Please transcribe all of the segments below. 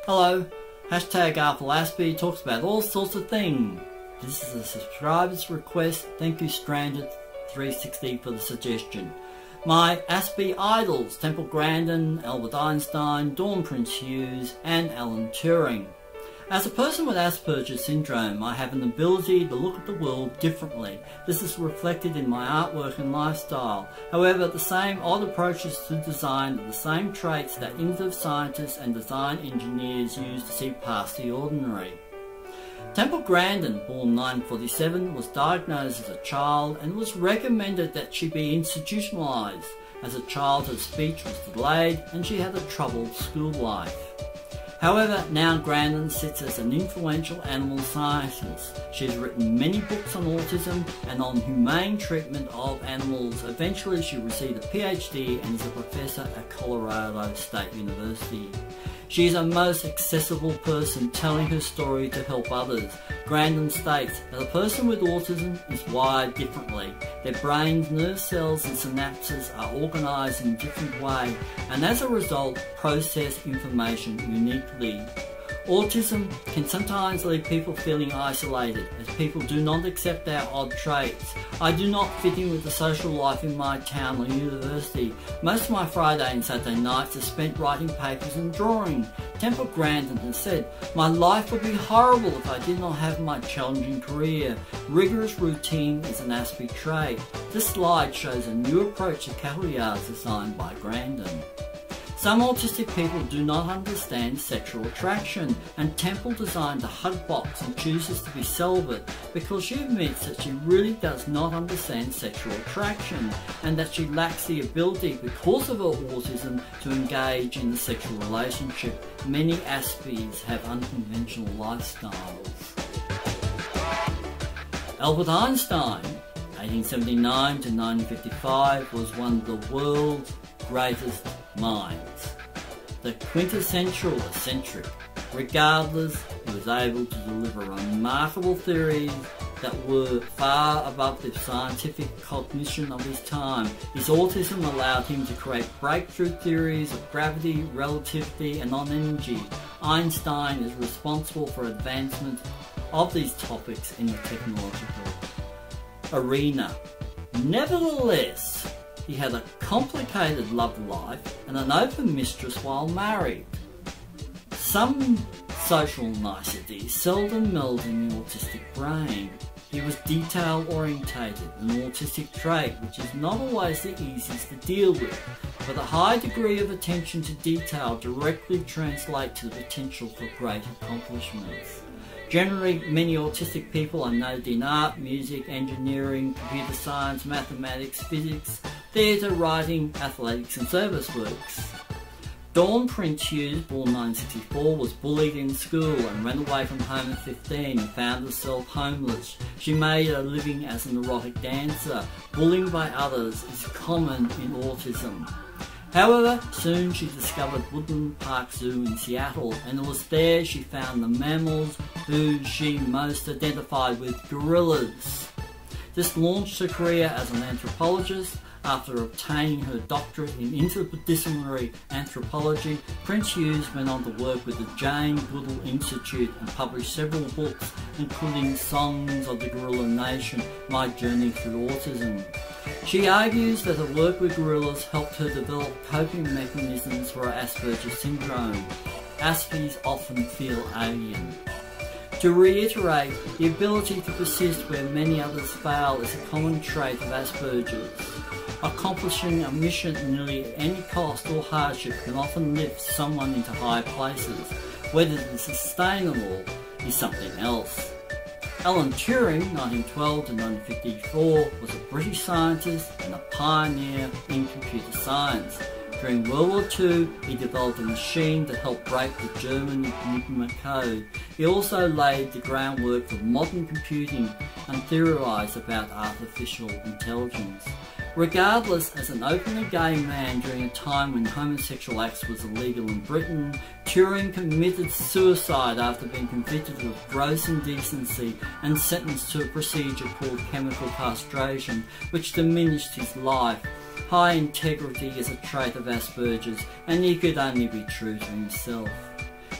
Hello, hashtag Aspie talks about all sorts of things. This is a subscriber's request. Thank you Stranded360 for the suggestion. My Aspie idols, Grandin, Elbert Einstein, Prince-Hughes and Alan Turing. As a person with Asperger syndrome, I have an ability to look at the world differently. This is reflected in my artwork and lifestyle. However, the same odd approaches to design are the same traits that innovative scientists and design engineers use to see past the ordinary. Grandin, born 1947, was diagnosed as a child and was recommended that she be institutionalised. As a child, her speech was delayed and she had a troubled school life. However, now Grandin sits as an influential animal scientist. She has written many books on autism and on humane treatment of animals. Eventually she received a PhD and is a professor at Colorado State University. She is a most accessible person telling her story to help others. Grandin states that a person with autism is wired differently. Their brain's nerve cells and synapses are organised in a different way and as a result process information uniquely. Autism can sometimes leave people feeling isolated as people do not accept our odd traits. I do not fit in with the social life in my town or university. Most of my Friday and Saturday nights are spent writing papers and drawing. Grandin has said, "My life would be horrible if I did not have my challenging career. Rigorous routine is an Aspie trait." This slide shows a new approach to cattle yards designed by Grandin. Some autistic people do not understand sexual attraction, and Temple designed a hug box and chooses to be celibate because she admits that she really does not understand sexual attraction and that she lacks the ability because of her autism to engage in a sexual relationship. Many Aspies have unconventional lifestyles. Elbert Einstein, 1879 to 1955, was one of the world's greatest minds. The quintessential eccentric. Regardless, he was able to deliver remarkable theories that were far above the scientific cognition of his time. His autism allowed him to create breakthrough theories of gravity, relativity and non-energy. Einstein is responsible for advancement of these topics in the technological arena. Nevertheless, he had a complicated love life and an open mistress while married. Some social niceties seldom meld in the autistic brain. He was detail-orientated, an autistic trait which is not always the easiest to deal with, but a high degree of attention to detail directly translates to the potential for great accomplishments. Generally, many autistic people are noted in art, music, engineering, computer science, mathematics, physics, theatre, writing, athletics and service works. Prince-Hughes, born 1964, was bullied in school and ran away from home at 15 and found herself homeless. She made a living as an erotic dancer. Bullying by others is common in autism. However, soon she discovered Woodland Park Zoo in Seattle, and it was there she found the mammals who she most identified with, gorillas. This launched her career as an anthropologist. After obtaining her doctorate in interdisciplinary anthropology, Prince-Hughes went on to work with the Jane Goodall Institute and published several books, including Songs of the Gorilla Nation, My Journey Through Autism. She argues that her work with gorillas helped her develop coping mechanisms for Asperger syndrome. Aspies often feel alien. To reiterate, the ability to persist where many others fail is a common trait of Asperger's. Accomplishing a mission at nearly any cost or hardship can often lift someone into high places. Whether it is sustainable is something else. Alan Turing, 1912 to 1954, was a British scientist and a pioneer in computer science. During World War II, he developed a machine to help break the German Enigma code. He also laid the groundwork for modern computing and theorised about artificial intelligence. Regardless, as an openly gay man during a time when homosexual acts was illegal in Britain, Turing committed suicide after being convicted of gross indecency and sentenced to a procedure called chemical castration, which diminished his life. High integrity is a trait of Asperger's, and he could only be true to himself.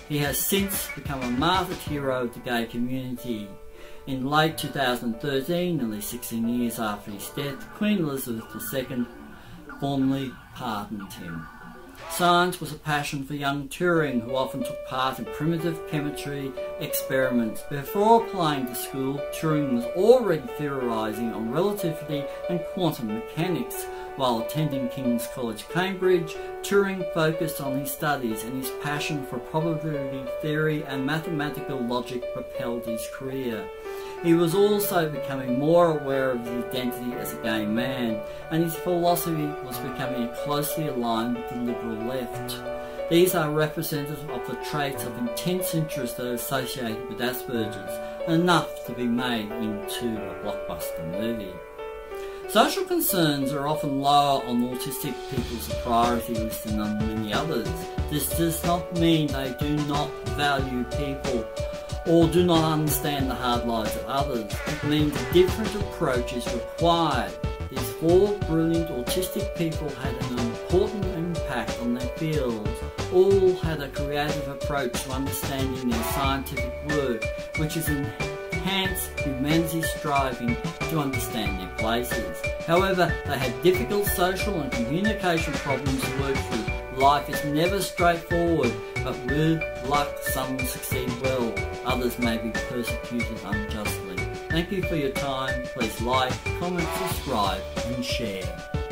He has since become a martyred hero of the gay community. In late 2013, nearly 16 years after his death, Queen Elizabeth II formally pardoned him. Science was a passion for young Turing, who often took part in primitive chemistry experiments. Before applying to school, Turing was already theorising on relativity and quantum mechanics. While attending King's College, Cambridge, Turing focused on his studies, and his passion for probability theory and mathematical logic propelled his career. He was also becoming more aware of his identity as a gay man, and his philosophy was becoming closely aligned with the liberal left. These are representative of the traits of intense interest that are associated with Asperger's, enough to be made into a blockbuster movie. Social concerns are often lower on autistic people's priority list than on many others. This does not mean they do not value people or do not understand the hard lives of others. It means a different approach is required. These four brilliant autistic people had an important impact on their fields. All had a creative approach to understanding their scientific work, which has enhanced humanity's striving to understand their places. However, they had difficult social and communication problems to work through. Life is never straightforward, but with luck some will succeed well, others may be persecuted unjustly. Thank you for your time. Please like, comment, subscribe and share.